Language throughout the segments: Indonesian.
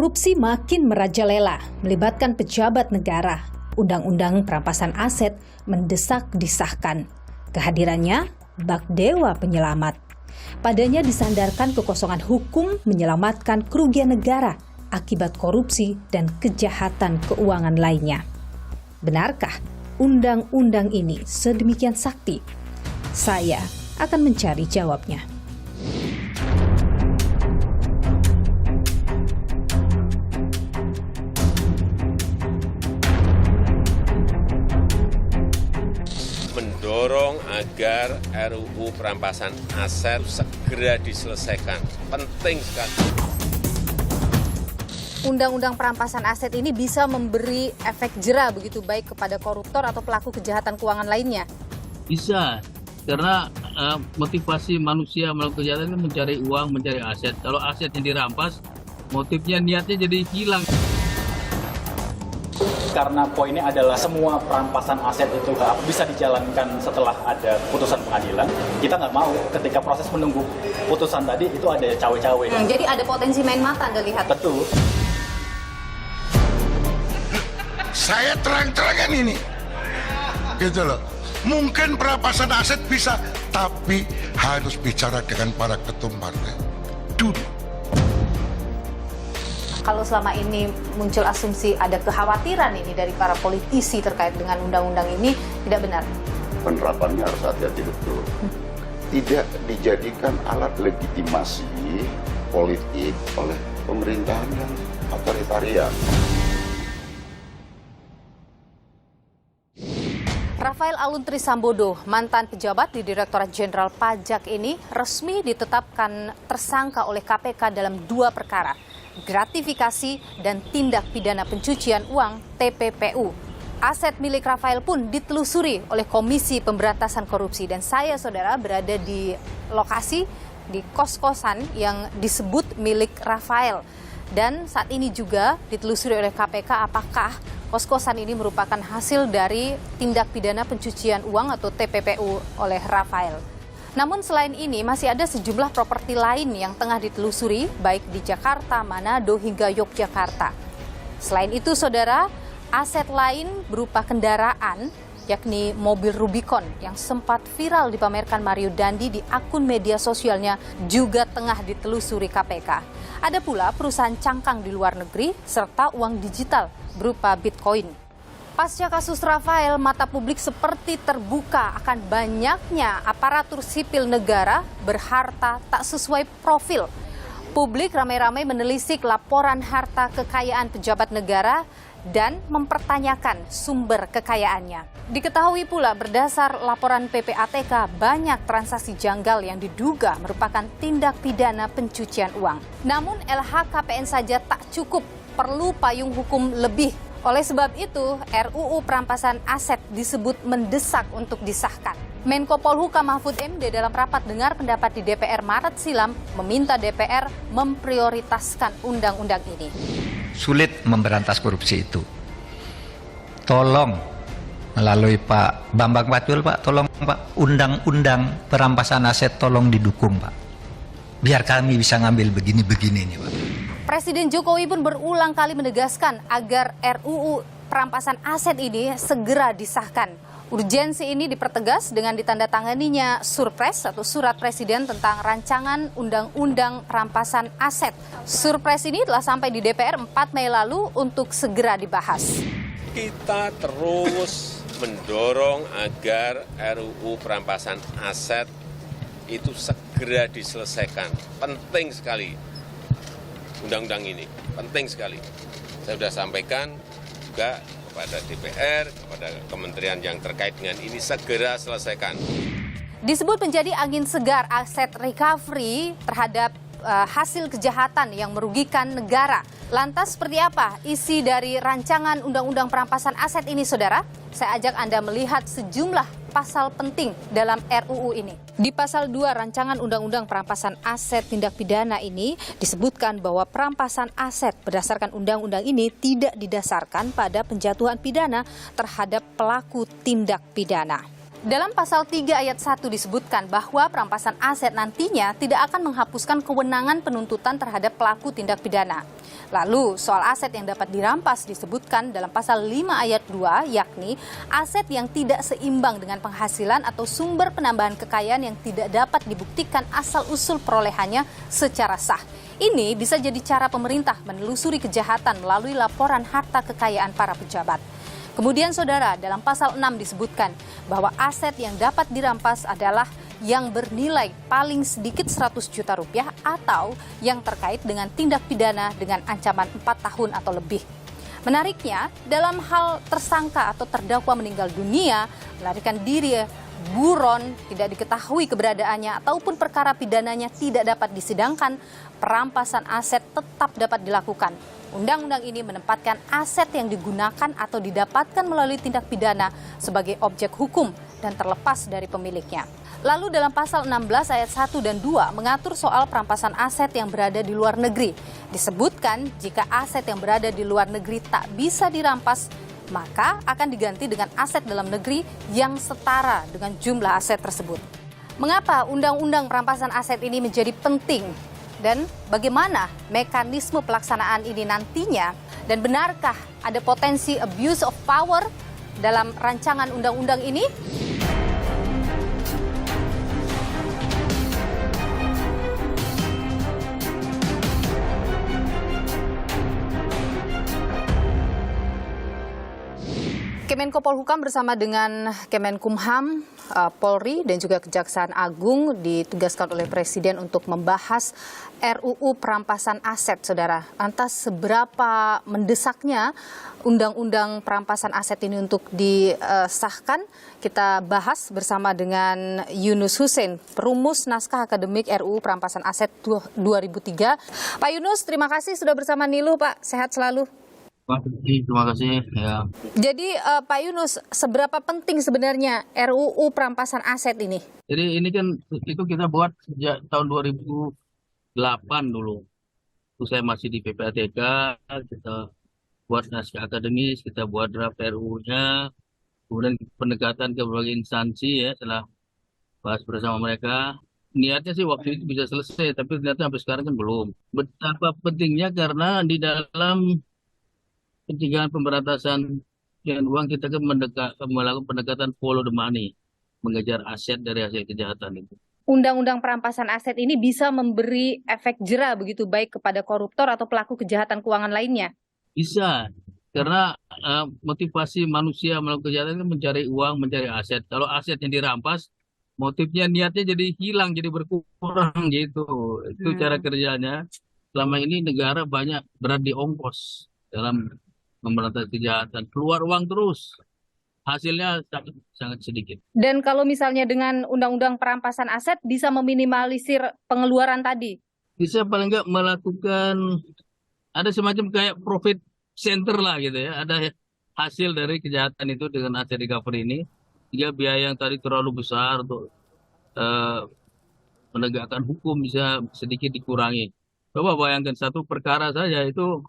Korupsi makin merajalela, melibatkan pejabat negara. Undang-undang perampasan aset mendesak disahkan. Kehadirannya bak dewa penyelamat. Padanya disandarkan kekosongan hukum menyelamatkan kerugian negara akibat korupsi dan kejahatan keuangan lainnya. Benarkah undang-undang ini sedemikian sakti? Saya akan mencari jawabnya. Mendorong agar RUU perampasan aset segera diselesaikan. Penting sekali. Undang-undang perampasan aset ini bisa memberi efek jera begitu baik kepada koruptor atau pelaku kejahatan keuangan lainnya? Bisa, karena motivasi manusia melakukan kejahatan kan mencari uang, mencari aset. Kalau asetnya dirampas, motifnya, niatnya jadi hilang. Karena poinnya adalah semua perampasan aset itu bisa dijalankan setelah ada putusan pengadilan. Kita nggak mau ketika proses menunggu putusan tadi itu ada cawe-cawe. Jadi ada potensi main mata Anda lihat? Betul. Saya terang-terangan ini. Gitu loh. Mungkin perampasan aset bisa, tapi harus bicara dengan para ketum partai. Dulu. Kalau selama ini muncul asumsi ada kekhawatiran ini dari para politisi terkait dengan undang-undang ini, tidak benar? Penerapannya harus hati-hati betul. Tidak dijadikan alat legitimasi politik oleh pemerintahan yang otoritarian. Rafael Alun Trisambodo, mantan pejabat di Direktorat Jenderal Pajak ini resmi ditetapkan tersangka oleh KPK dalam 2 perkara, gratifikasi dan tindak pidana pencucian uang TPPU. Aset milik Rafael pun ditelusuri oleh Komisi Pemberantasan Korupsi dan saya, saudara, berada di lokasi di kos-kosan yang disebut milik Rafael. Dan saat ini juga ditelusuri oleh KPK apakah kos-kosan ini merupakan hasil dari tindak pidana pencucian uang atau TPPU oleh Rafael. Namun selain ini masih ada sejumlah properti lain yang tengah ditelusuri baik di Jakarta, Manado hingga Yogyakarta. Selain itu, saudara, aset lain berupa kendaraan yakni mobil Rubicon yang sempat viral dipamerkan Mario Dandi di akun media sosialnya juga tengah ditelusuri KPK. Ada pula perusahaan cangkang di luar negeri serta uang digital berupa Bitcoin. Pasca kasus Rafael, mata publik seperti terbuka akan banyaknya aparatur sipil negara berharta tak sesuai profil. Publik ramai-ramai menelisik laporan harta kekayaan pejabat negara dan mempertanyakan sumber kekayaannya. Diketahui pula berdasar laporan PPATK banyak transaksi janggal yang diduga merupakan tindak pidana pencucian uang. Namun LHKPN saja tak cukup, perlu payung hukum lebih. Oleh sebab itu, RUU perampasan aset disebut mendesak untuk disahkan. Menko Polhukam Mahfud MD dalam rapat dengar pendapat di DPR Maret silam meminta DPR memprioritaskan undang-undang ini. Sulit memberantas korupsi itu. Tolong melalui Pak Bambang Pacul, Pak, tolong Pak, undang-undang perampasan aset tolong didukung, Pak. Biar kami bisa ngambil begini-begini nih, Pak. Presiden Jokowi pun berulang kali menegaskan agar RUU perampasan aset ini segera disahkan. Urgensi ini dipertegas dengan ditandatanganinya Surpres atau Surat Presiden tentang rancangan Undang-Undang Perampasan Aset. Surpres ini telah sampai di DPR 4 Mei lalu untuk segera dibahas. Kita terus mendorong agar RUU perampasan aset itu segera diselesaikan. Penting sekali undang-undang ini, penting sekali. Saya sudah sampaikan juga kepada DPR, kepada kementerian yang terkait dengan ini, segera selesaikan. Disebut menjadi angin segar aset recovery terhadap hasil kejahatan yang merugikan negara. Lantas seperti apa isi dari rancangan Undang-Undang Perampasan Aset ini, saudara? Saya ajak Anda melihat sejumlah pasal penting dalam RUU ini. Di pasal 2 rancangan Undang-Undang Perampasan Aset Tindak Pidana ini disebutkan bahwa perampasan aset berdasarkan undang-undang ini tidak didasarkan pada penjatuhan pidana terhadap pelaku tindak pidana. Dalam pasal 3 ayat 1 disebutkan bahwa perampasan aset nantinya tidak akan menghapuskan kewenangan penuntutan terhadap pelaku tindak pidana. Lalu soal aset yang dapat dirampas disebutkan dalam pasal 5 ayat 2, yakni aset yang tidak seimbang dengan penghasilan atau sumber penambahan kekayaan yang tidak dapat dibuktikan asal-usul perolehannya secara sah. Ini bisa jadi cara pemerintah menelusuri kejahatan melalui laporan harta kekayaan para pejabat. Kemudian saudara, dalam pasal 6 disebutkan bahwa aset yang dapat dirampas adalah yang bernilai paling sedikit 100 juta rupiah atau yang terkait dengan tindak pidana dengan ancaman 4 tahun atau lebih. Menariknya, dalam hal tersangka atau terdakwa meninggal dunia, melarikan diri, buron, tidak diketahui keberadaannya, ataupun perkara pidananya tidak dapat disidangkan, perampasan aset tetap dapat dilakukan. Undang-undang ini menempatkan aset yang digunakan atau didapatkan melalui tindak pidana sebagai objek hukum dan terlepas dari pemiliknya. Lalu dalam pasal 16 ayat 1 dan 2 mengatur soal perampasan aset yang berada di luar negeri. Disebutkan jika aset yang berada di luar negeri tak bisa dirampas, maka akan diganti dengan aset dalam negeri yang setara dengan jumlah aset tersebut. Mengapa undang-undang perampasan aset ini menjadi penting? Dan bagaimana mekanisme pelaksanaan ini nantinya? Dan benarkah ada potensi abuse of power dalam rancangan undang-undang ini? Kemenko Polhukam bersama dengan Kemenkumham, Polri dan juga Kejaksaan Agung ditugaskan oleh Presiden untuk membahas RUU perampasan aset, saudara. Lantas seberapa mendesaknya undang-undang perampasan aset ini untuk disahkan? Kita bahas bersama dengan Yunus Hussein, perumus naskah akademik RUU perampasan aset 2003. Pak Yunus, terima kasih sudah bersama Nilu, Pak. Sehat selalu. Terima kasih. Ya. Jadi Pak Yunus, seberapa penting sebenarnya RUU perampasan aset ini? Jadi ini kan itu kita buat sejak tahun 2008 dulu. Itu saya masih di PPATK, kita buat naskah akademis, kita buat draft RUU-nya, kemudian pendekatan ke berbagai instansi ya, setelah bahas bersama mereka. Niatnya sih waktu itu bisa selesai, tapi ternyata sampai sekarang kan belum. Betapa pentingnya karena di dalam pencegahan pemberantasan pencucian uang kita kan melakukan pendekatan follow the money, mengejar aset dari hasil kejahatan itu. Undang-undang perampasan aset ini bisa memberi efek jera begitu baik kepada koruptor atau pelaku kejahatan keuangan lainnya? Bisa, karena motivasi manusia melakukan kejahatan kan mencari uang, mencari aset. Kalau aset yang dirampas, motifnya, niatnya jadi hilang, jadi berkurang gitu. Itu cara kerjanya. Selama ini negara banyak berat di ongkos dalam memberantas kejahatan, keluar uang terus, hasilnya sangat sedikit. Dan kalau misalnya dengan undang-undang perampasan aset bisa meminimalisir pengeluaran tadi? Bisa paling nggak melakukan, ada semacam kayak profit center lah gitu ya, ada hasil dari kejahatan itu dengan aset recovery ini, jika biaya yang tadi terlalu besar untuk menegakkan hukum bisa sedikit dikurangi. Coba bayangkan satu perkara saja itu,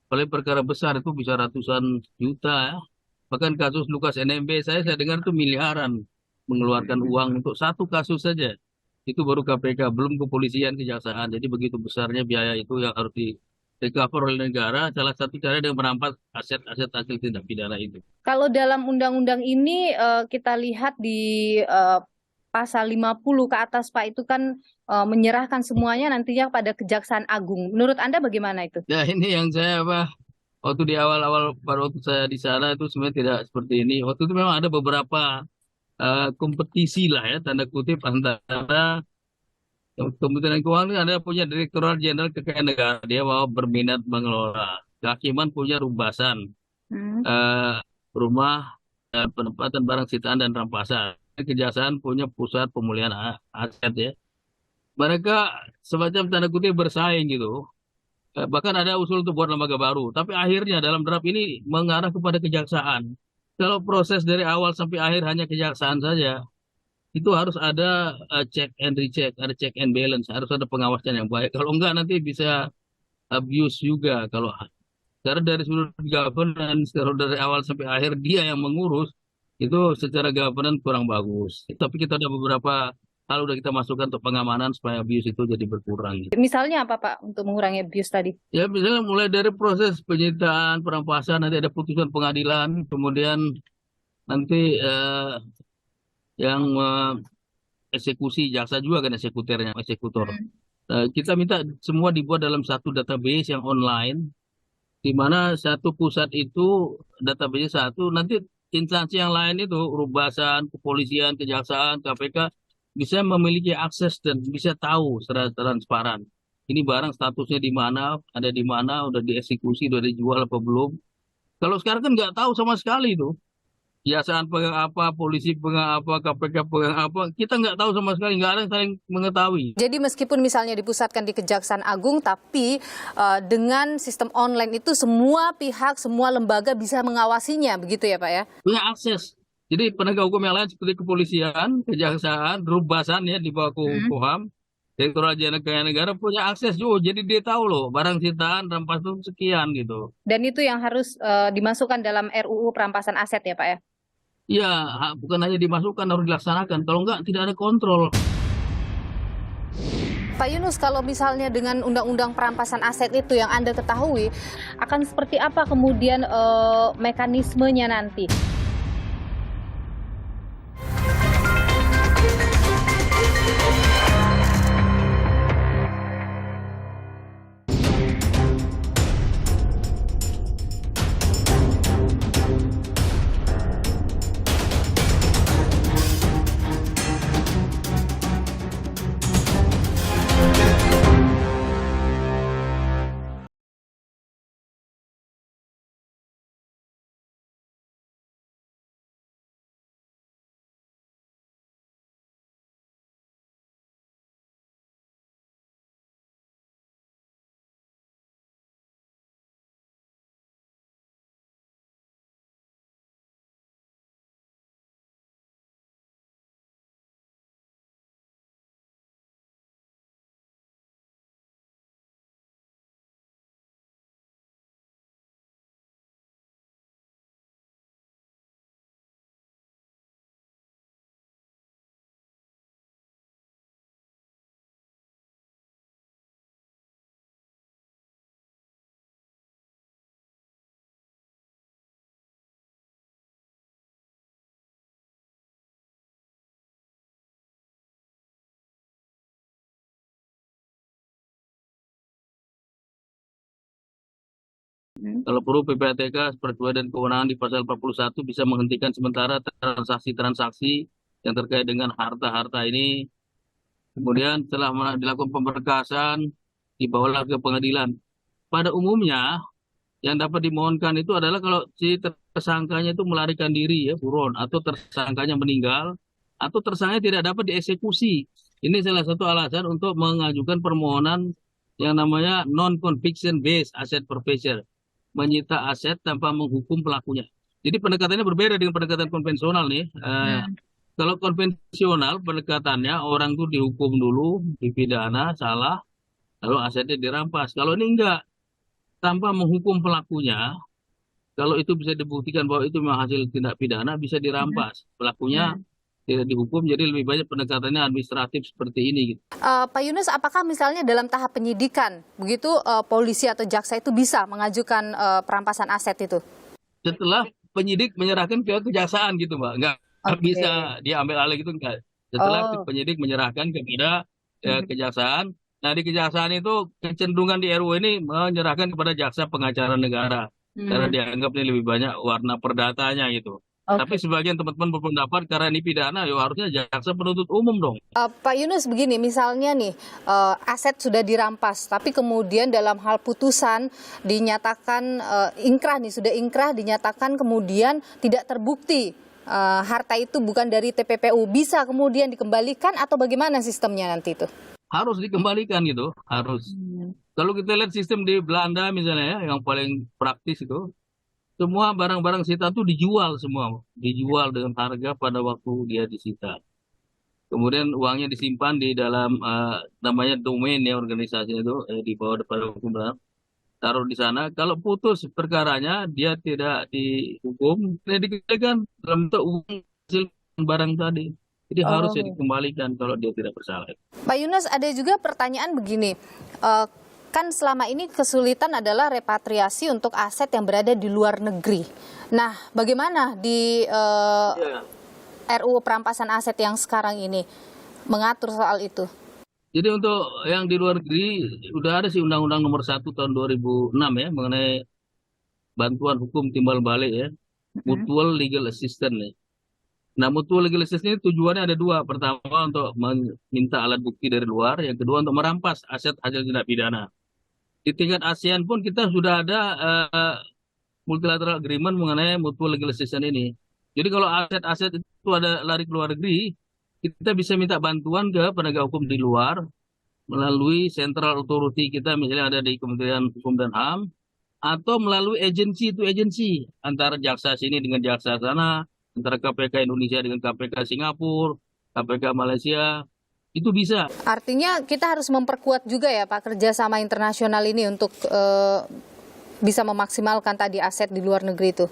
paling perkara besar itu bisa ratusan juta ya. Bahkan kasus Lukas NMB saya dengar itu miliaran mengeluarkan uang untuk satu kasus saja. Itu baru KPK, belum kepolisian, kejaksaan. Jadi begitu besarnya biaya itu yang harus di-recover oleh negara. Salah satu cara dengan merampas aset-aset hasil tindak pidana itu. Kalau dalam undang-undang ini kita lihat di pasal 50 ke atas, Pak, itu kan menyerahkan semuanya nantinya pada Kejaksaan Agung. Menurut Anda bagaimana itu? Ya ini yang saya waktu di awal-awal pada waktu saya di sana itu sebenarnya tidak seperti ini. Waktu itu memang ada beberapa kompetisi lah ya, tanda kutip, antara Kementerian Keuangan ada punya Direktorat Jenderal Kekayaan Negara, dia mau berminat mengelola. Kehakiman punya Rumbasan, Rumah Penempatan Barang Sitaan dan Rampasan. Kejaksaan punya Pusat Pemulihan Aset ya. Mereka semacam tanda kutip bersaing gitu. Bahkan ada usul untuk buat lembaga baru. Tapi akhirnya dalam draft ini mengarah kepada kejaksaan. Kalau proses dari awal sampai akhir hanya kejaksaan saja, itu harus ada check and recheck, ada check and balance, harus ada pengawasan yang baik. Kalau enggak nanti bisa abuse juga. Karena dari sudut governance, kalau dari awal sampai akhir dia yang mengurus, Itu secara governance kurang bagus. Tapi kita ada beberapa hal udah kita masukkan untuk pengamanan supaya abuse itu jadi berkurang. Misalnya apa Pak untuk mengurangi abuse tadi? Ya misalnya mulai dari proses penyitaan, perampasan, nanti ada putusan pengadilan, kemudian nanti yang eksekusi, jaksa juga kan eksekutor. Kita minta semua dibuat dalam satu database yang online, di mana satu pusat itu database satu, nanti instansi yang lain itu, Rubasan, kepolisian, kejaksaan, KPK, bisa memiliki akses dan bisa tahu secara transparan. Ini barang statusnya di mana, ada di mana, udah dieksekusi, udah dijual apa belum. Kalau sekarang kan nggak tahu sama sekali itu. Kejaksaan pegang apa, polisi pegang apa, KPK pegang apa, kita nggak tahu sama sekali, nggak ada yang saling mengetahui. Jadi meskipun misalnya dipusatkan di Kejaksaan Agung, tapi dengan sistem online itu semua pihak, semua lembaga bisa mengawasinya, begitu ya Pak ya? Punya akses. Jadi penegak hukum yang lain seperti kepolisian, kejaksaan, Rubasan ya di bawah Kuham, Direktorat Jenderal Keuangan Negara punya akses juga. Jadi dia tahu loh barang sitaan rampas itu sekian gitu. Dan itu yang harus dimasukkan dalam RUU perampasan aset ya Pak ya? Iya, bukan hanya dimasukkan, harus dilaksanakan. Kalau enggak, tidak ada kontrol. Pak Yunus, kalau misalnya dengan undang-undang perampasan aset itu yang Anda ketahui, akan seperti apa kemudian mekanismenya nanti? Kalau perlu PPATK sesuai dengan kewenangan di pasal 41 bisa menghentikan sementara transaksi-transaksi yang terkait dengan harta-harta ini. Kemudian setelah dilakukan pemberkasan, dibawalah ke pengadilan. Pada umumnya, yang dapat dimohonkan itu adalah kalau si tersangkanya itu melarikan diri ya, buron, atau tersangkanya meninggal, atau tersangkanya tidak dapat dieksekusi. Ini salah satu alasan untuk mengajukan permohonan yang namanya non-conviction based asset forfeiture, menyita aset tanpa menghukum pelakunya. Jadi pendekatannya berbeda dengan pendekatan konvensional nih. Kalau konvensional pendekatannya orang tuh dihukum dulu, dipidana, salah, lalu asetnya dirampas. Kalau ini enggak, tanpa menghukum pelakunya, kalau itu bisa dibuktikan bahwa itu memang hasil tindak pidana, bisa dirampas. Pelakunya tidak dihukum, jadi lebih banyak pendekatannya administratif seperti ini. Gitu. Pak Yunus, apakah misalnya dalam tahap penyidikan, begitu polisi atau jaksa itu bisa mengajukan perampasan aset itu? Setelah penyidik menyerahkan ke kejaksaan gitu, Mbak. Nggak bisa diambil alih gitu, enggak. Setelah penyidik menyerahkan kepada kejaksaan, nah di kejaksaan itu kecenderungan di RUU ini menyerahkan kepada jaksa pengacara negara. Karena dianggap ini lebih banyak warna perdatanya gitu. Tapi sebagian teman-teman berpendapat karena ini pidana, ya harusnya jaksa penuntut umum dong. Pak Yunus, begini, misalnya nih aset sudah dirampas, tapi kemudian dalam hal putusan dinyatakan ingkrah nih, sudah ingkrah dinyatakan kemudian tidak terbukti harta itu bukan dari TPPU, bisa kemudian dikembalikan atau bagaimana sistemnya nanti itu? Harus dikembalikan gitu, harus. Kalau kita lihat sistem di Belanda misalnya ya, yang paling praktis itu, semua barang-barang sita itu dijual semua, dijual dengan harga pada waktu dia disita. Kemudian uangnya disimpan di dalam namanya domain ya organisasinya itu di bawah pada hukum berat. taruh di sana. Kalau putus perkaranya, dia tidak dihukum, dia dikembalikan dalam bentuk uang hasil barang tadi. Jadi harusnya dikembalikan kalau dia tidak bersalah. Pak Yunus, ada juga pertanyaan begini, kan selama ini kesulitan adalah repatriasi untuk aset yang berada di luar negeri. Nah, bagaimana di RUU perampasan aset yang sekarang ini mengatur soal itu? Jadi untuk yang di luar negeri, udah ada sih Undang-Undang Nomor 1 tahun 2006 ya, mengenai bantuan hukum timbal balik ya, mutual legal assistance ya. Nah, mutual legal assistance ini tujuannya ada dua. Pertama, untuk meminta alat bukti dari luar. Yang kedua, untuk merampas aset hasil tindak pidana. Di tingkat ASEAN pun kita sudah ada multilateral agreement mengenai mutual legal assistance ini. Jadi kalau aset-aset itu ada lari ke luar negeri, kita bisa minta bantuan ke penegak hukum di luar melalui central authority kita, misalnya ada di Kementerian Hukum dan HAM, atau melalui agensi itu agensi, antara jaksa sini dengan jaksa sana, antara KPK Indonesia dengan KPK Singapura, KPK Malaysia, itu bisa. Artinya kita harus memperkuat juga ya Pak kerjasama internasional ini untuk bisa memaksimalkan tadi aset di luar negeri itu.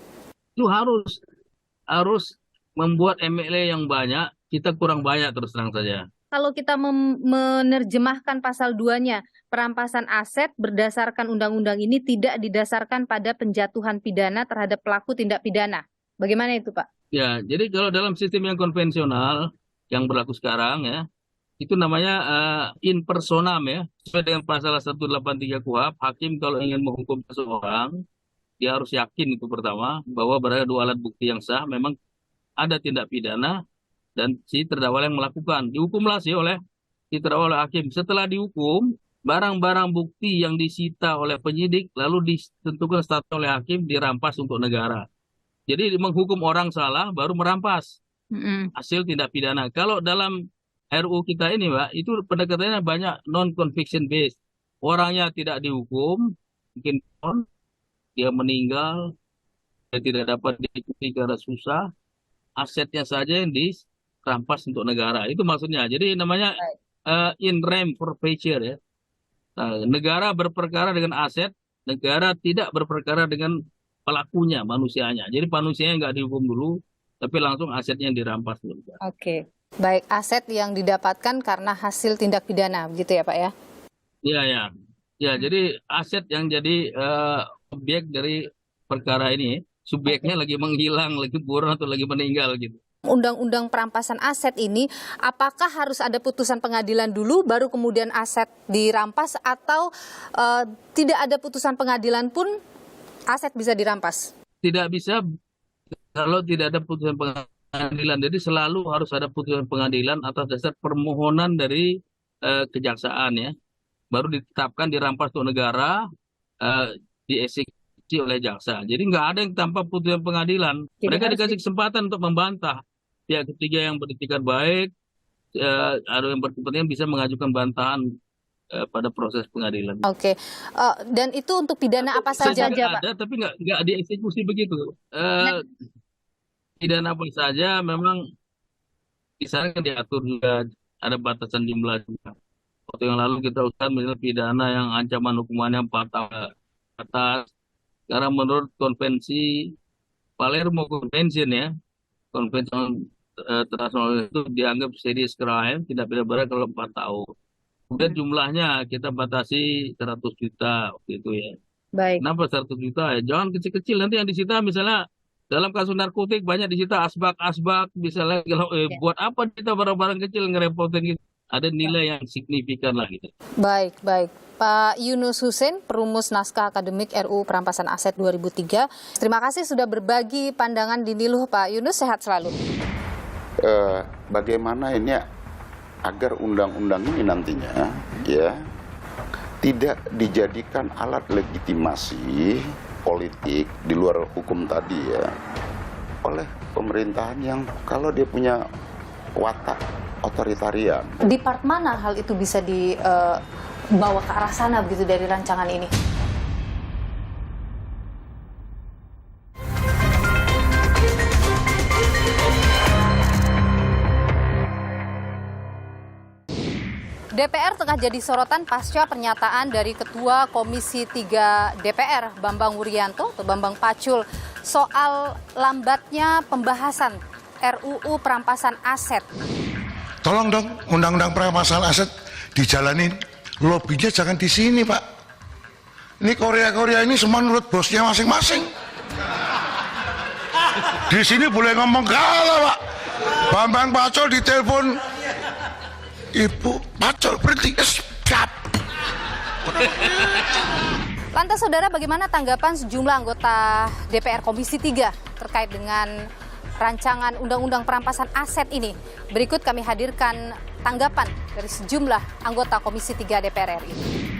Itu harus membuat MLA yang banyak, kita kurang banyak terus terang saja. Kalau kita menerjemahkan pasal 2-nya, perampasan aset berdasarkan undang-undang ini tidak didasarkan pada penjatuhan pidana terhadap pelaku tindak pidana. Bagaimana itu, Pak? Ya, jadi kalau dalam sistem yang konvensional yang berlaku sekarang ya, itu namanya in personam ya. Sesuai dengan pasal 183 KUHP, hakim kalau ingin menghukum seseorang, dia harus yakin itu pertama bahwa berada dua alat bukti yang sah, memang ada tindak pidana dan si terdakwa yang melakukan. Dihukumlah sih oleh si terdakwa oleh hakim. Setelah dihukum, barang-barang bukti yang disita oleh penyidik lalu ditentukan status oleh hakim dirampas untuk negara. Jadi menghukum orang salah baru merampas hasil tindak pidana. Kalau dalam RU kita ini, Mbak, itu pendekatannya banyak non-conviction based. Orangnya tidak dihukum, mungkin dia meninggal, dia tidak dapat diikuti karena susah, asetnya saja yang dirampas untuk negara. Itu maksudnya. Jadi namanya in rem forfeiture ya. Nah, negara berperkara dengan aset, negara tidak berperkara dengan pelakunya, manusianya. Jadi manusianya nggak dihukum dulu, tapi langsung asetnya yang dirampas dulu. Oke. Baik, aset yang didapatkan karena hasil tindak pidana, begitu ya Pak ya? Iya, ya. Ya, jadi aset yang jadi objek dari perkara ini, subjeknya lagi menghilang, lagi buron atau lagi meninggal gitu. Undang-undang perampasan aset ini, apakah harus ada putusan pengadilan dulu, baru kemudian aset dirampas, atau tidak ada putusan pengadilan pun aset bisa dirampas? Tidak bisa kalau tidak ada putusan pengadilan. Jadi selalu harus ada putusan pengadilan atas dasar permohonan dari kejaksaan ya. Baru ditetapkan dirampas untuk negara, dieksekusi oleh jaksa. Jadi nggak ada yang tanpa putusan pengadilan. Mereka dikasih kesempatan untuk membantah. Pihak ketiga yang beretikat baik, ada yang berkepentingan bisa mengajukan bantahan pada proses pengadilan. Oke. Dan itu untuk pidana apa saja, Pak? Ada, tapi nggak dieksekusi begitu. Pidana apa saja memang di sana kan diatur juga, ada batasan jumlah juga. Waktu yang lalu kita usahakan misalnya pidana yang ancaman hukumannya 4 tahun atas. Karena menurut konvensi Palermo Convention ya, konvensi internasional itu dianggap serious crime, tidak pidana berat kalau 4 tahun. Kemudian jumlahnya kita batasi 100 juta waktu itu ya. Baik. Kenapa 100 juta ya? Jangan kecil-kecil, nanti yang disita misalnya dalam kasus narkotik banyak disita asbak misalnya. Buat apa kita barang-barang kecil ngerepotin gitu? Ada nilai yang signifikan lah gitu. Baik. Pak Yunus Hussein, perumus naskah akademik RUU Perampasan Aset 2003. Terima kasih sudah berbagi pandangan di Niluh, Pak Yunus. Sehat selalu. Bagaimana ini agar undang-undang ini nantinya ya tidak dijadikan alat legitimasi politik di luar hukum tadi ya oleh pemerintahan yang kalau dia punya watak otoritarian. Di part mana hal itu bisa dibawa ke arah sana begitu dari rancangan ini? DPR tengah jadi sorotan pasca pernyataan dari Ketua Komisi 3 DPR, Bambang Wuryanto atau Bambang Pacul, soal lambatnya pembahasan RUU perampasan aset. Tolong dong, undang-undang perampasan aset dijalanin. Lobbynya jangan di sini, Pak. Ini Korea ini semua menurut bosnya masing-masing. Di sini boleh ngomong galau, Pak. Bambang Pacul ditelepon, Ibu Pacul berhenti, stop. Lantas saudara, bagaimana tanggapan sejumlah anggota DPR Komisi 3 terkait dengan rancangan Undang-Undang Perampasan Aset ini? Berikut kami hadirkan tanggapan dari sejumlah anggota Komisi 3 DPR RI.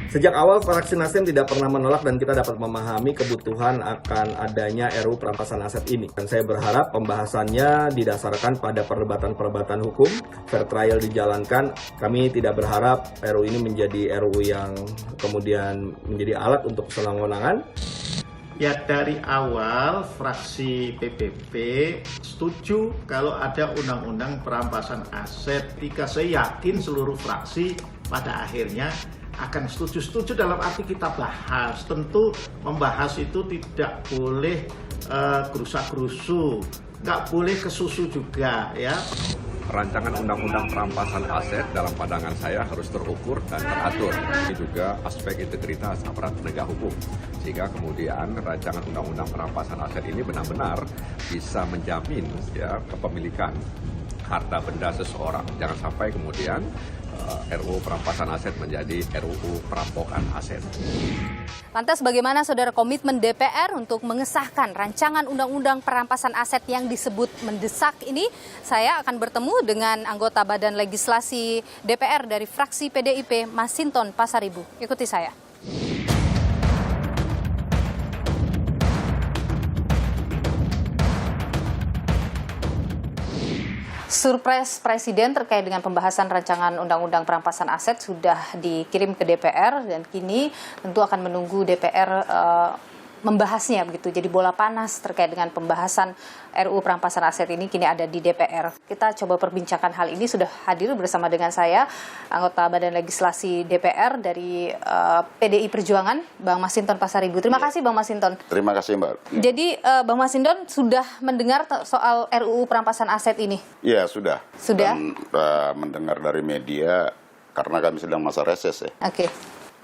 Sejak awal fraksi Nasdem tidak pernah menolak dan kita dapat memahami kebutuhan akan adanya RUU perampasan aset ini. Dan saya berharap pembahasannya didasarkan pada perdebatan-perdebatan hukum, fair trial dijalankan. Kami tidak berharap RUU ini menjadi RUU yang kemudian menjadi alat untuk kesenangan-wenangan. Ya, dari awal fraksi PPP setuju kalau ada undang-undang perampasan aset. Ketika saya yakin seluruh fraksi pada akhirnya akan setuju dalam arti kita bahas. Tentu membahas itu tidak boleh gerusa-gerusu, nggak boleh kesusu juga ya. Rancangan undang-undang perampasan aset dalam pandangan saya harus terukur dan teratur. Ini juga aspek integritas aparat penegak hukum. Sehingga kemudian rancangan undang-undang perampasan aset ini benar-benar bisa menjamin ya kepemilikan harta benda seseorang. Jangan sampai kemudian RUU perampasan aset menjadi RUU perampokan aset. Lantas bagaimana saudara komitmen DPR untuk mengesahkan rancangan Undang-Undang Perampasan Aset yang disebut mendesak ini? Saya akan bertemu dengan anggota Badan Legislasi DPR dari fraksi PDIP, Masinton Pasaribu. Ikuti saya. Surprise Presiden terkait dengan pembahasan rancangan Undang-Undang Perampasan Aset sudah dikirim ke DPR dan kini tentu akan menunggu DPR membahasnya begitu. Jadi bola panas terkait dengan pembahasan RUU Perampasan Aset ini kini ada di DPR. Kita coba perbincangkan hal ini, sudah hadir bersama dengan saya anggota Badan Legislasi DPR dari PDI Perjuangan, Bang Masinton Pasaribu. Terima kasih Bang Masinton. Terima kasih Mbak. Jadi Bang Masinton sudah mendengar soal RUU Perampasan Aset ini? Ya sudah. Sudah? Dan mendengar dari media karena kami sedang masa reses ya. Oke.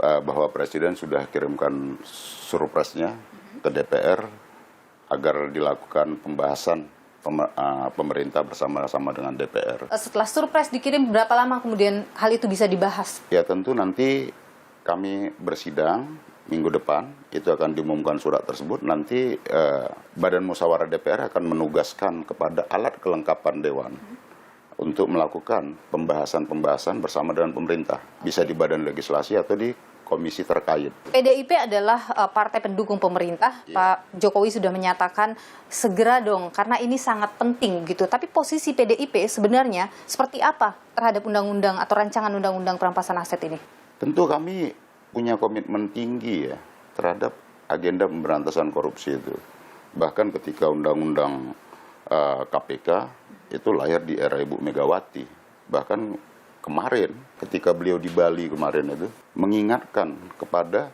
Bahwa Presiden sudah kirimkan surprise-nya ke DPR agar dilakukan pembahasan pemerintah bersama-sama dengan DPR. Setelah surprise dikirim, berapa lama kemudian hal itu bisa dibahas? Ya tentu nanti kami bersidang minggu depan, itu akan diumumkan surat tersebut. Nanti Badan Musyawarah DPR akan menugaskan kepada alat kelengkapan Dewan untuk melakukan pembahasan-pembahasan bersama dengan pemerintah. Bisa di Badan Legislasi atau di komisi terkait. PDIP adalah partai pendukung pemerintah. Ya. Pak Jokowi sudah menyatakan segera dong, karena ini sangat penting gitu. Tapi posisi PDIP sebenarnya seperti apa terhadap undang-undang atau rancangan undang-undang perampasan aset ini? Tentu kami punya komitmen tinggi ya terhadap agenda pemberantasan korupsi itu. Bahkan ketika undang-undang KPK itu lahir di era Ibu Megawati. Bahkan kemarin ketika beliau di Bali kemarin itu mengingatkan kepada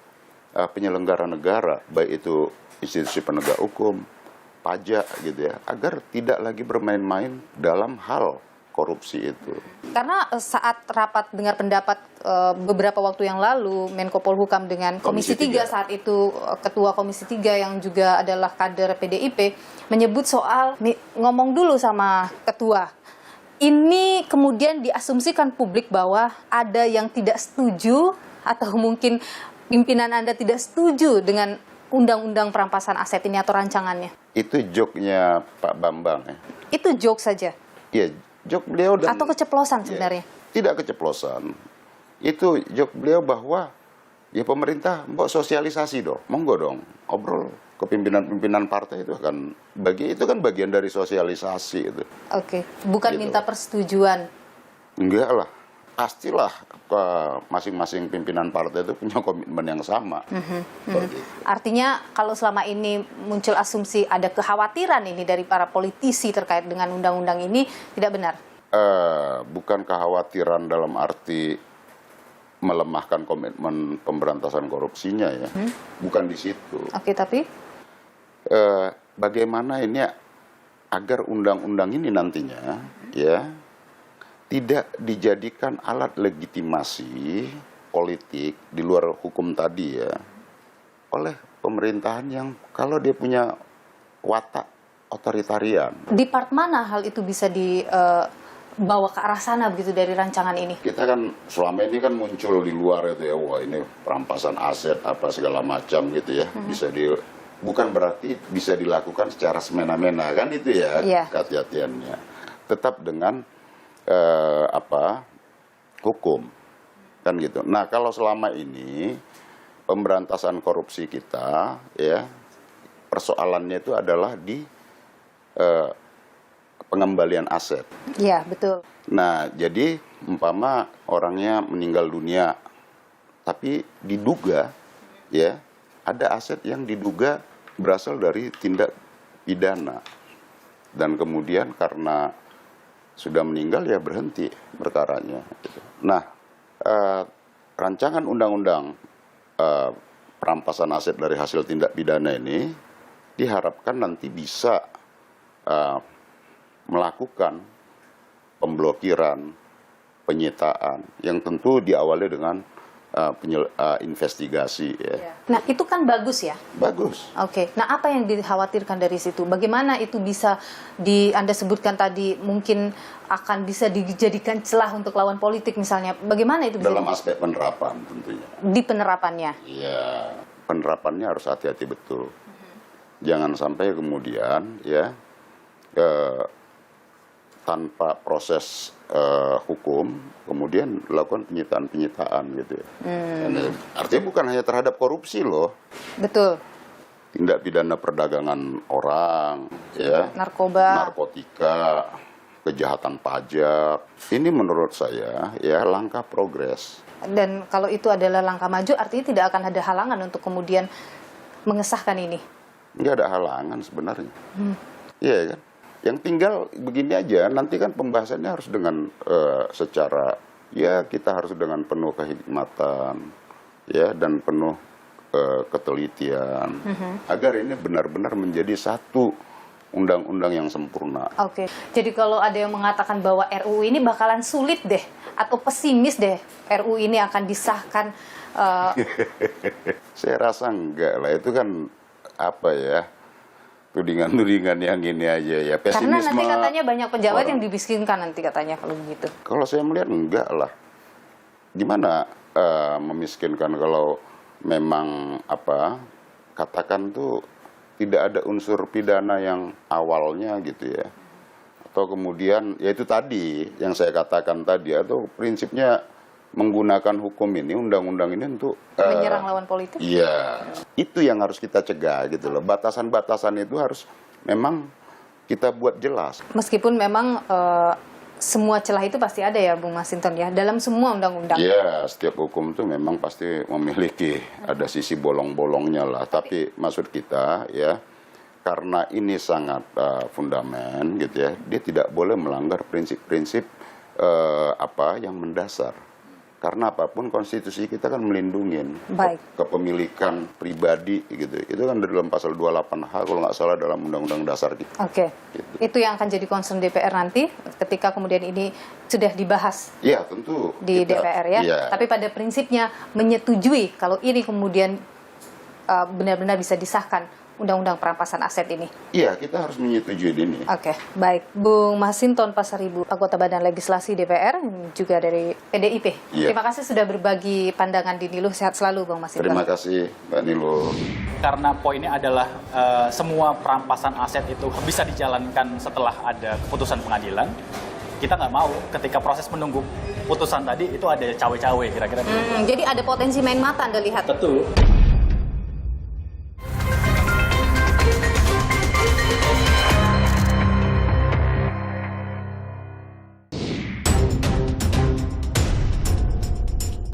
penyelenggara negara, baik itu institusi penegak hukum, pajak gitu ya, agar tidak lagi bermain-main dalam hal korupsi itu. Karena saat rapat dengar pendapat beberapa waktu yang lalu, Menko Polhukam dengan Komisi 3 saat itu, Ketua Komisi 3 yang juga adalah kader PDIP, menyebut soal ngomong dulu sama Ketua. Ini kemudian diasumsikan publik bahwa ada yang tidak setuju atau mungkin pimpinan Anda tidak setuju dengan Undang-Undang Perampasan Aset ini atau rancangannya. Itu joke-nya Pak Bambang ya. Itu joke saja? Iya, joke beliau. Atau keceplosan sebenarnya? Tidak keceplosan. Itu joke beliau bahwa ya pemerintah mau sosialisasi dong, monggo dong, obrol ke pimpinan-pimpinan partai itu kan bagian dari sosialisasi itu. Oke, bukan gitu. Minta persetujuan. Enggak lah, pastilah masing-masing pimpinan partai itu punya komitmen yang sama. Artinya kalau selama ini muncul asumsi ada kekhawatiran ini dari para politisi terkait dengan undang-undang ini, tidak benar? Bukan kekhawatiran dalam arti melemahkan komitmen pemberantasan korupsinya ya, bukan di situ. Oke, tapi bagaimana ini agar undang-undang ini nantinya ya tidak dijadikan alat legitimasi politik di luar hukum tadi ya oleh pemerintahan yang kalau dia punya watak otoritarian. di part mana hal itu bisa dibawa ke arah sana begitu dari rancangan ini? Kita kan selama ini kan muncul di luar itu ya, wah ini perampasan aset apa segala macam gitu ya, bisa bukan berarti bisa dilakukan secara semena-mena kan itu ya, kehati-hatiannya. Tetap dengan hukum kan gitu. Nah kalau selama ini pemberantasan korupsi kita ya persoalannya itu adalah di pengembalian aset. Iya betul. Nah jadi umpama orangnya meninggal dunia, tapi diduga ya ada aset yang diduga berasal dari tindak pidana dan kemudian karena sudah meninggal ya berhenti perkaranya. Nah, rancangan undang-undang perampasan aset dari hasil tindak pidana ini diharapkan nanti bisa melakukan pemblokiran, penyitaan, yang tentu diawali dengan investigasi. Ya. Nah itu kan bagus ya? Bagus. Oke, nah apa yang dikhawatirkan dari situ? Bagaimana itu bisa Anda sebutkan tadi mungkin akan bisa dijadikan celah untuk lawan politik misalnya? Bagaimana itu bisa dalam aspek penerapan tentunya? Di penerapannya? Iya, penerapannya harus hati-hati betul. Jangan sampai kemudian ya tanpa proses hukum kemudian lakukan penyitaan gitu ya. Artinya bukan hanya terhadap korupsi loh. Betul. Tindak pidana perdagangan orang, ya, narkotika, kejahatan pajak. Ini menurut saya ya langkah progres. Dan kalau itu adalah langkah maju, artinya tidak akan ada halangan untuk kemudian mengesahkan ini. Nggak ada halangan sebenarnya. Iya kan? Yang tinggal begini aja, nanti kan pembahasannya harus dengan secara, ya kita harus dengan penuh kehikmatan, ya, dan penuh ketelitian, agar ini benar-benar menjadi satu undang-undang yang sempurna. Oke, jadi kalau ada yang mengatakan bahwa RUU ini bakalan sulit deh, atau pesimis deh, RUU ini akan disahkan. Saya rasa enggak lah, itu kan apa ya, tudingan-tudingan yang ini aja ya, pesimisme. Karena nanti katanya banyak pejabat yang dibiskinkan nanti katanya kalau begitu. Kalau saya melihat enggak lah. Gimana memiskinkan kalau memang katakan tuh tidak ada unsur pidana yang awalnya gitu ya. Atau kemudian ya itu tadi yang saya katakan tadi, atau prinsipnya menggunakan hukum ini, undang-undang ini untuk menyerang lawan politik. Iya, itu yang harus kita cegah gitu loh. Batasan-batasan itu harus memang kita buat jelas. Meskipun memang semua celah itu pasti ada ya, Bung Masinton ya, dalam semua undang-undang. Iya, setiap hukum itu memang pasti memiliki ada sisi bolong-bolongnya lah. Tapi maksud kita ya, karena ini sangat fundamental gitu ya, dia tidak boleh melanggar prinsip-prinsip yang mendasar. Karena apapun konstitusi kita kan melindungi kepemilikan pribadi gitu. Itu kan dalam pasal 28H kalau nggak salah dalam undang-undang dasar kita. Oke. Gitu. Itu yang akan jadi concern DPR nanti ketika kemudian ini sudah dibahas. Iya, tentu. Di DPR ya. Iya. Tapi pada prinsipnya menyetujui kalau ini kemudian benar-benar bisa disahkan undang-undang perampasan aset ini. Iya, kita harus menyetujui ini. Oke, baik. Bung Masinton Pasaribu, anggota Badan Legislasi DPR, juga dari PDIP. Iya. Terima kasih sudah berbagi pandangan di Niluh. Sehat selalu, Bung Masinton. Terima kasih, Mbak Niluh. Karena poinnya adalah semua perampasan aset itu bisa dijalankan setelah ada keputusan pengadilan. Kita nggak mau ketika proses menunggu putusan tadi itu ada cawe-cawe kira-kira. Jadi ada potensi main mata Anda lihat? Betul.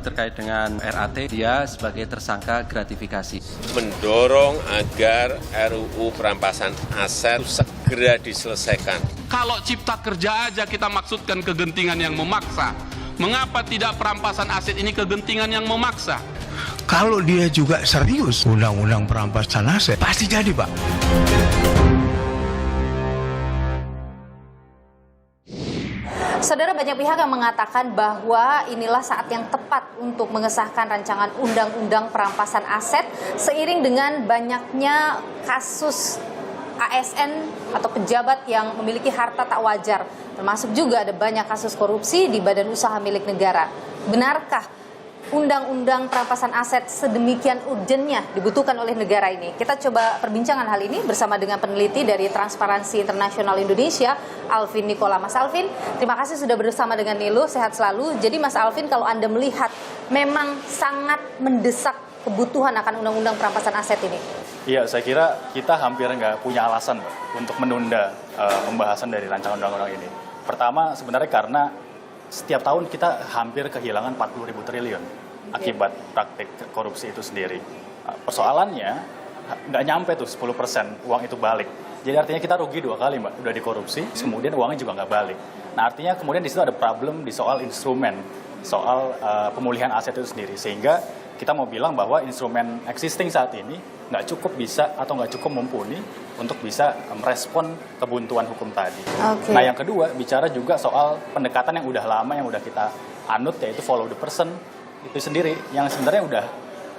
Terkait dengan RAT, dia sebagai tersangka gratifikasi. Mendorong agar RUU perampasan aset segera diselesaikan. Kalau cipta kerja aja kita maksudkan kegentingan yang memaksa, Mengapa tidak perampasan aset ini kegentingan yang memaksa? Kalau dia juga serius undang-undang perampasan aset, pasti jadi, Pak. Saudara, banyak pihak yang mengatakan bahwa inilah saat yang tepat untuk mengesahkan rancangan undang-undang perampasan aset seiring dengan banyaknya kasus ASN atau pejabat yang memiliki harta tak wajar. Termasuk juga ada banyak kasus korupsi di badan usaha milik negara. Benarkah undang-undang perampasan aset sedemikian urgennya dibutuhkan oleh negara ini? Kita coba perbincangan hal ini bersama dengan peneliti dari Transparansi Internasional Indonesia, Alvin Nikola. Mas Alvin, terima kasih sudah bersama dengan Nilo, sehat selalu. Jadi Mas Alvin, kalau Anda melihat memang sangat mendesak kebutuhan akan undang-undang perampasan aset ini? Iya, saya kira kita hampir nggak punya alasan, Pak, untuk menunda pembahasan dari rancangan undang-undang ini. Pertama, sebenarnya karena setiap tahun kita hampir kehilangan 40.000 triliun akibat praktik korupsi itu sendiri. Persoalannya nggak nyampe tuh 10% uang itu balik. Jadi artinya kita rugi 2 kali, Mbak. Udah dikorupsi, kemudian uangnya juga nggak balik. Nah, artinya kemudian di situ ada problem di soal instrumen, soal pemulihan aset itu sendiri. Sehingga kita mau bilang bahwa instrumen existing saat ini nggak cukup bisa atau nggak cukup mumpuni untuk bisa merespon kebuntuan hukum tadi. Okay. Nah, yang kedua, bicara juga soal pendekatan yang udah lama, yang udah kita anut, yaitu follow the person itu sendiri, yang sebenarnya udah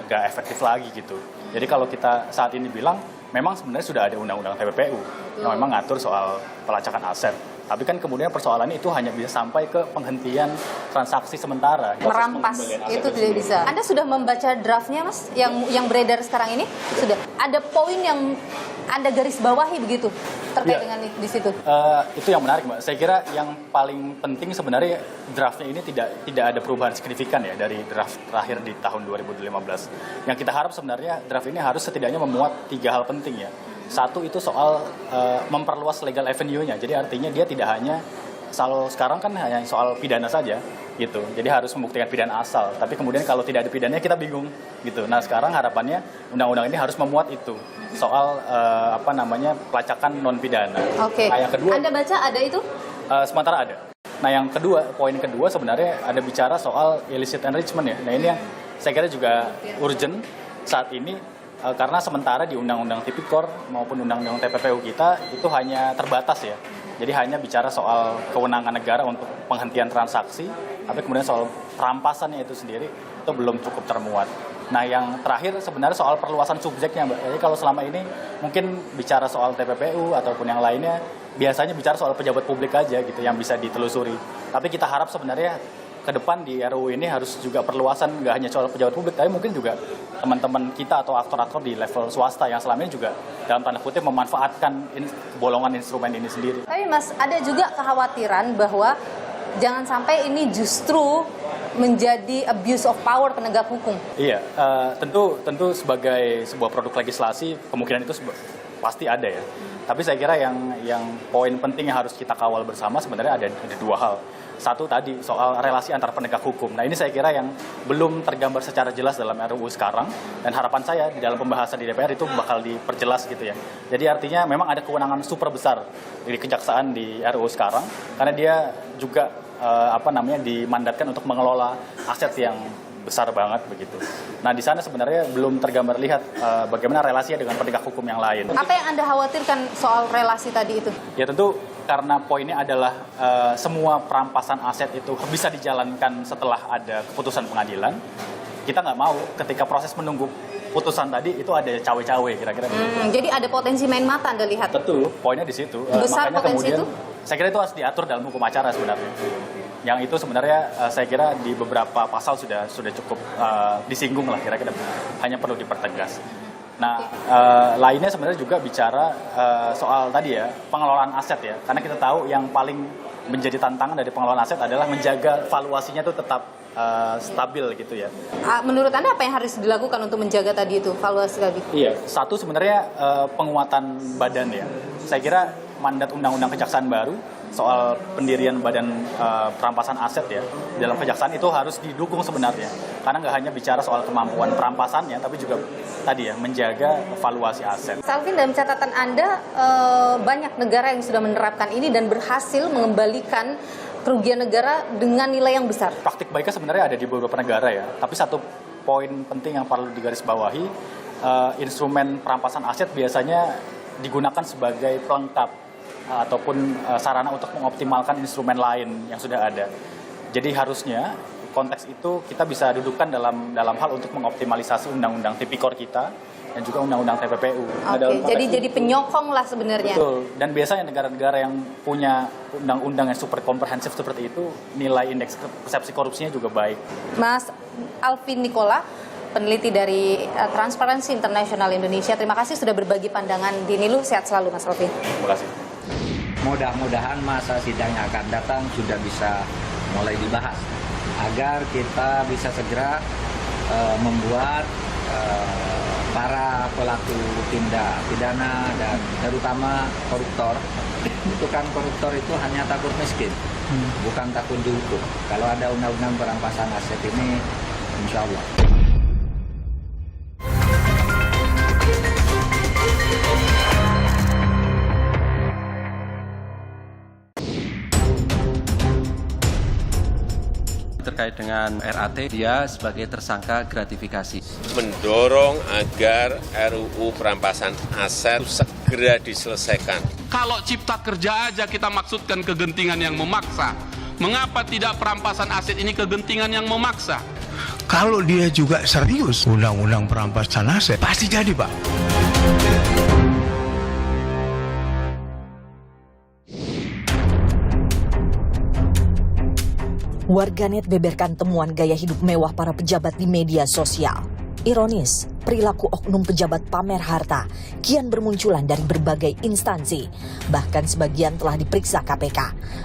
nggak efektif lagi gitu. Jadi kalau kita saat ini bilang, memang sebenarnya sudah ada undang-undang TPPU yang memang ngatur soal pelacakan aset. Tapi kan kemudian persoalannya itu hanya bisa sampai ke penghentian transaksi sementara. Merampas itu tidak bisa. Anda sudah membaca draftnya, Mas, yang beredar sekarang ini? Sudah. Ada poin yang Anda garis bawahi begitu terkait dengan di situ? Itu yang menarik, Mbak. Saya kira yang paling penting sebenarnya draftnya ini tidak ada perubahan signifikan ya dari draft terakhir di tahun 2015. Yang kita harap sebenarnya draft ini harus setidaknya memuat 3 hal penting ya. Satu itu soal memperluas legal avenue-nya. Jadi artinya dia tidak hanya sekarang kan hanya soal pidana saja gitu. Jadi harus membuktikan pidana asal. Tapi kemudian kalau tidak ada pidananya kita bingung gitu. Nah, sekarang harapannya undang-undang ini harus memuat itu soal pelacakan non pidana. Oke. Nah, yang kedua, Anda baca ada itu? Sementara ada. Nah, yang kedua, poin kedua sebenarnya ada bicara soal illicit enrichment ya. Nah, ini yang saya kira juga urgent saat ini. Karena sementara di Undang-Undang Tipikor maupun Undang-Undang TPPU kita itu hanya terbatas ya. Jadi hanya bicara soal kewenangan negara untuk penghentian transaksi, tapi kemudian soal perampasannya itu sendiri itu belum cukup termuat. Nah, yang terakhir sebenarnya soal perluasan subjeknya, Mbak. Jadi kalau selama ini mungkin bicara soal TPPU ataupun yang lainnya, biasanya bicara soal pejabat publik aja gitu yang bisa ditelusuri. Tapi kita harap sebenarnya ke depan di RUU ini harus juga perluasan, nggak hanya soal pejabat publik, tapi mungkin juga teman-teman kita atau aktor-aktor di level swasta yang selama ini juga dalam tanda kutip memanfaatkan kebolongan instrumen ini sendiri. Tapi Mas, ada juga kekhawatiran bahwa jangan sampai ini justru menjadi abuse of power penegak hukum. Iya, tentu sebagai sebuah produk legislasi kemungkinan itu pasti ada ya. Tapi saya kira yang poin penting yang harus kita kawal bersama sebenarnya ada 2 hal. Satu tadi soal relasi antar penegak hukum. Nah, ini saya kira yang belum tergambar secara jelas dalam RUU sekarang, dan harapan saya di dalam pembahasan di DPR itu bakal diperjelas gitu ya. Jadi artinya memang ada kewenangan super besar di kejaksaan di RUU sekarang, karena dia juga dimandatkan untuk mengelola aset yang besar banget begitu. Nah, di sana sebenarnya belum tergambar lihat bagaimana relasinya dengan penegak hukum yang lain. Apa yang Anda khawatirkan soal relasi tadi itu? Ya tentu karena poinnya adalah semua perampasan aset itu bisa dijalankan setelah ada keputusan pengadilan. Kita nggak mau ketika proses menunggu putusan tadi itu ada cawe-cawe kira-kira. Jadi ada potensi main mata Anda lihat? Betul, poinnya di situ. Besar Makanya potensi kemudian, itu? saya kira itu harus diatur dalam hukum acara sebenarnya. Yang itu sebenarnya saya kira di beberapa pasal sudah cukup disinggung lah kira-kira, hanya perlu dipertegas. Nah, lainnya sebenarnya juga bicara soal tadi ya, pengelolaan aset ya. Karena kita tahu yang paling menjadi tantangan dari pengelolaan aset adalah menjaga valuasinya itu tetap stabil gitu ya. Menurut Anda apa yang harus dilakukan untuk menjaga tadi itu, valuasi tadi? Iya, satu sebenarnya penguatan badan ya. Saya kira mandat Undang-Undang Kejaksaan baru soal pendirian badan perampasan aset ya dalam kejaksaan itu harus didukung sebenarnya, karena nggak hanya bicara soal kemampuan perampasannya, tapi juga tadi ya menjaga valuasi aset. Salvin, dalam catatan Anda banyak negara yang sudah menerapkan ini dan berhasil mengembalikan kerugian negara dengan nilai yang besar. Praktik baiknya sebenarnya ada di beberapa negara ya, tapi satu poin penting yang perlu digarisbawahi, instrumen perampasan aset biasanya digunakan sebagai pelengkap ataupun sarana untuk mengoptimalkan instrumen lain yang sudah ada. Jadi harusnya konteks itu kita bisa dudukkan dalam hal untuk mengoptimalisasi undang-undang tipikor kita dan juga undang-undang TPPU. Oke, jadi penyokong lah sebenarnya. Betul. Dan biasanya negara-negara yang punya undang-undang yang super komprehensif seperti itu, nilai indeks persepsi korupsinya juga baik. Mas Alvin Nikola, peneliti dari Transparency International Indonesia, terima kasih sudah berbagi pandangan di Nilu. Sehat selalu Mas Alvin. Terima kasih. Mudah-mudahan masa sidang yang akan datang sudah bisa mulai dibahas agar kita bisa segera membuat para pelaku tindak pidana dan terutama koruptor, itu kan koruptor itu hanya takut miskin, bukan takut dihukum. Kalau ada undang-undang perampasan aset ini, insya Allah. Terkait dengan RAT, dia sebagai tersangka gratifikasi. Mendorong agar RUU perampasan aset segera diselesaikan. Kalau cipta kerja aja kita maksudkan kegentingan yang memaksa, mengapa tidak perampasan aset ini kegentingan yang memaksa? Kalau dia juga serius undang-undang perampasan aset, pasti jadi, Pak. Warganet beberkan temuan gaya hidup mewah para pejabat di media sosial. Ironis, perilaku oknum pejabat pamer harta kian bermunculan dari berbagai instansi. Bahkan sebagian telah diperiksa KPK.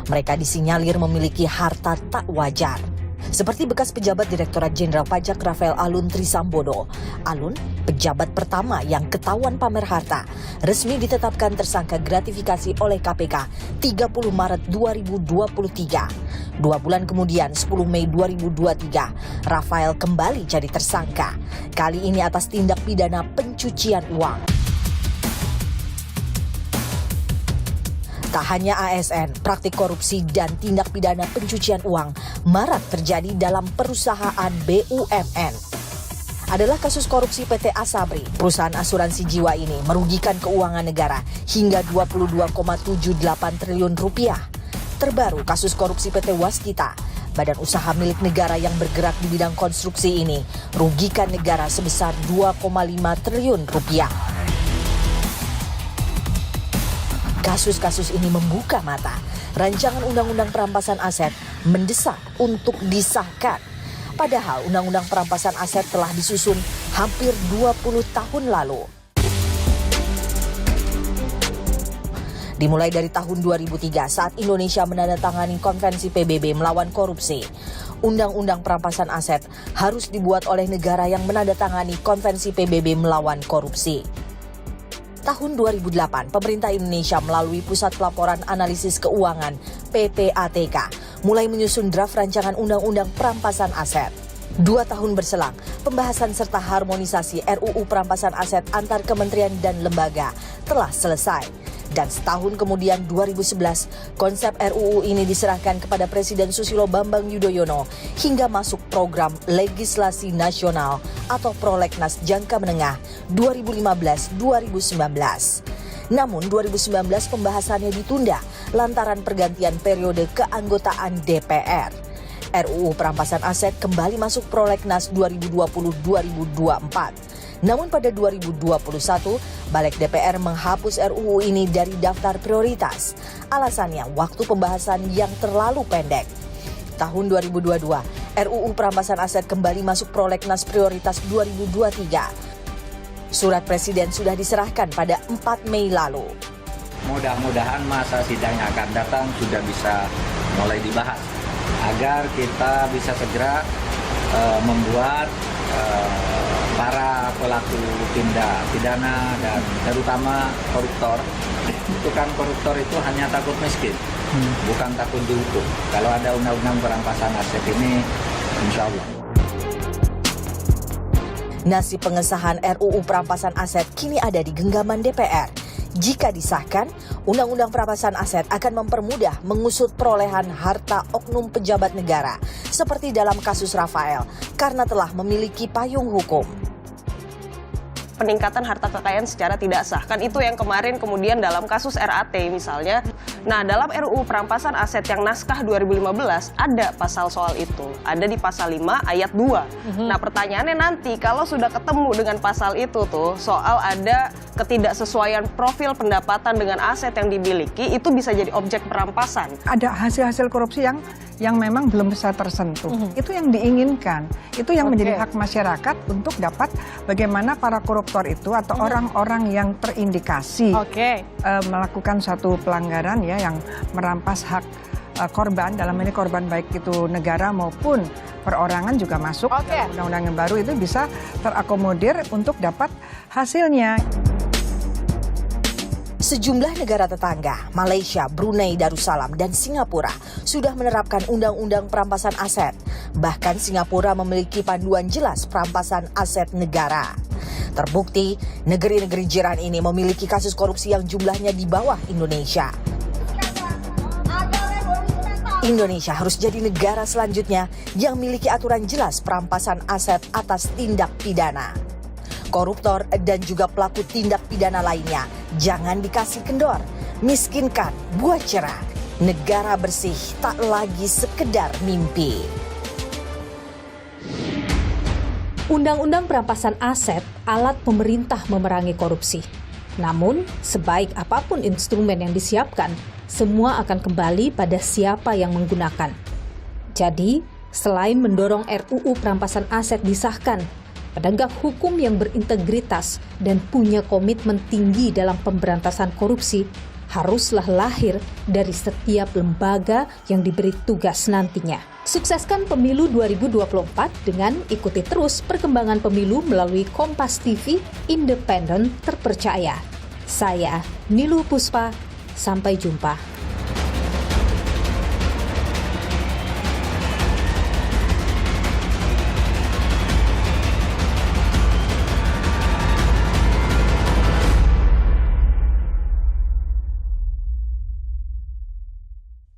Mereka disinyalir memiliki harta tak wajar. Seperti bekas pejabat Direktorat Jenderal Pajak Rafael Alun Trisambodo. Alun, pejabat pertama yang ketahuan pamer harta, resmi ditetapkan tersangka gratifikasi oleh KPK 30 Maret 2023. 2 bulan kemudian, 10 Mei 2023, Rafael kembali jadi tersangka. Kali ini atas tindak pidana pencucian uang. Tak hanya ASN, praktik korupsi dan tindak pidana pencucian uang marak terjadi dalam perusahaan BUMN. Adalah kasus korupsi PT Asabri. Perusahaan asuransi jiwa ini merugikan keuangan negara hingga 22,78 triliun rupiah. Terbaru kasus korupsi PT Waskita, badan usaha milik negara yang bergerak di bidang konstruksi ini, rugikan negara sebesar 2,5 triliun rupiah. Kasus-kasus ini membuka mata. Rancangan Undang-Undang Perampasan Aset mendesak untuk disahkan. Padahal Undang-Undang Perampasan Aset telah disusun hampir 20 tahun lalu. Dimulai dari tahun 2003 saat Indonesia menandatangani Konvensi PBB melawan korupsi. Undang-Undang Perampasan Aset harus dibuat oleh negara yang menandatangani Konvensi PBB melawan korupsi. Tahun 2008, pemerintah Indonesia melalui Pusat Pelaporan Analisis Keuangan (PPATK) mulai menyusun draft rancangan Undang-Undang Perampasan Aset. 2 tahun berselang, pembahasan serta harmonisasi RUU Perampasan Aset antar kementerian dan lembaga telah selesai. Dan setahun kemudian 2011, konsep RUU ini diserahkan kepada Presiden Susilo Bambang Yudhoyono hingga masuk program legislasi nasional atau prolegnas jangka menengah 2015-2019. Namun 2019 pembahasannya ditunda lantaran pergantian periode keanggotaan DPR. RUU Perampasan Aset kembali masuk prolegnas 2020-2024. Namun pada 2021, Balik DPR menghapus RUU ini dari daftar prioritas. Alasannya waktu pembahasan yang terlalu pendek. Tahun 2022, RUU Perampasan Aset kembali masuk prolegnas prioritas 2023. Surat Presiden sudah diserahkan pada 4 Mei lalu. Mudah-mudahan masa sidang yang akan datang sudah bisa mulai dibahas agar kita bisa segera membuat para pelaku tindak pidana dan terutama koruptor, itu kan koruptor itu hanya takut miskin, bukan takut dihukum. Kalau ada undang-undang perampasan aset ini, insya Allah. Nasib pengesahan RUU Perampasan Aset kini ada di genggaman DPR. Jika disahkan, Undang-Undang Perampasan Aset akan mempermudah mengusut perolehan harta oknum pejabat negara, seperti dalam kasus Rafael, karena telah memiliki payung hukum. Peningkatan harta kekayaan secara tidak sah. Kan itu yang kemarin kemudian dalam kasus RAT misalnya. Nah, dalam RUU Perampasan Aset yang naskah 2015 ada pasal soal itu. Ada di pasal 5 ayat 2. Nah, pertanyaannya nanti kalau sudah ketemu dengan pasal itu tuh soal ada ketidaksesuaian profil pendapatan dengan aset yang dimiliki, itu bisa jadi objek perampasan. Ada hasil-hasil korupsi yang memang belum bisa tersentuh. Itu yang diinginkan. Itu yang menjadi hak masyarakat untuk dapat bagaimana para koruptor itu atau orang-orang yang terindikasi melakukan satu pelanggaran ya yang merampas hak korban, dalam ini korban baik itu negara maupun perorangan juga masuk dalam undang-undang yang baru, itu bisa terakomodir untuk dapat hasilnya. Sejumlah negara tetangga, Malaysia, Brunei Darussalam, dan Singapura sudah menerapkan undang-undang perampasan aset. Bahkan Singapura memiliki panduan jelas perampasan aset negara. Terbukti, negeri-negeri jiran ini memiliki kasus korupsi yang jumlahnya di bawah Indonesia. Indonesia harus jadi negara selanjutnya yang memiliki aturan jelas perampasan aset atas tindak pidana. Koruptor dan juga pelaku tindak pidana lainnya jangan dikasih kendor, miskinkan, buat cerah. Negara bersih tak lagi sekedar mimpi. Undang-undang perampasan aset alat pemerintah memerangi korupsi. Namun, sebaik apapun instrumen yang disiapkan, semua akan kembali pada siapa yang menggunakan. Jadi, selain mendorong RUU perampasan aset disahkan, penegak hukum yang berintegritas dan punya komitmen tinggi dalam pemberantasan korupsi haruslah lahir dari setiap lembaga yang diberi tugas nantinya. Sukseskan pemilu 2024 dengan ikuti terus perkembangan pemilu melalui Kompas TV, independen, terpercaya. Saya Nilu Puspa, sampai jumpa.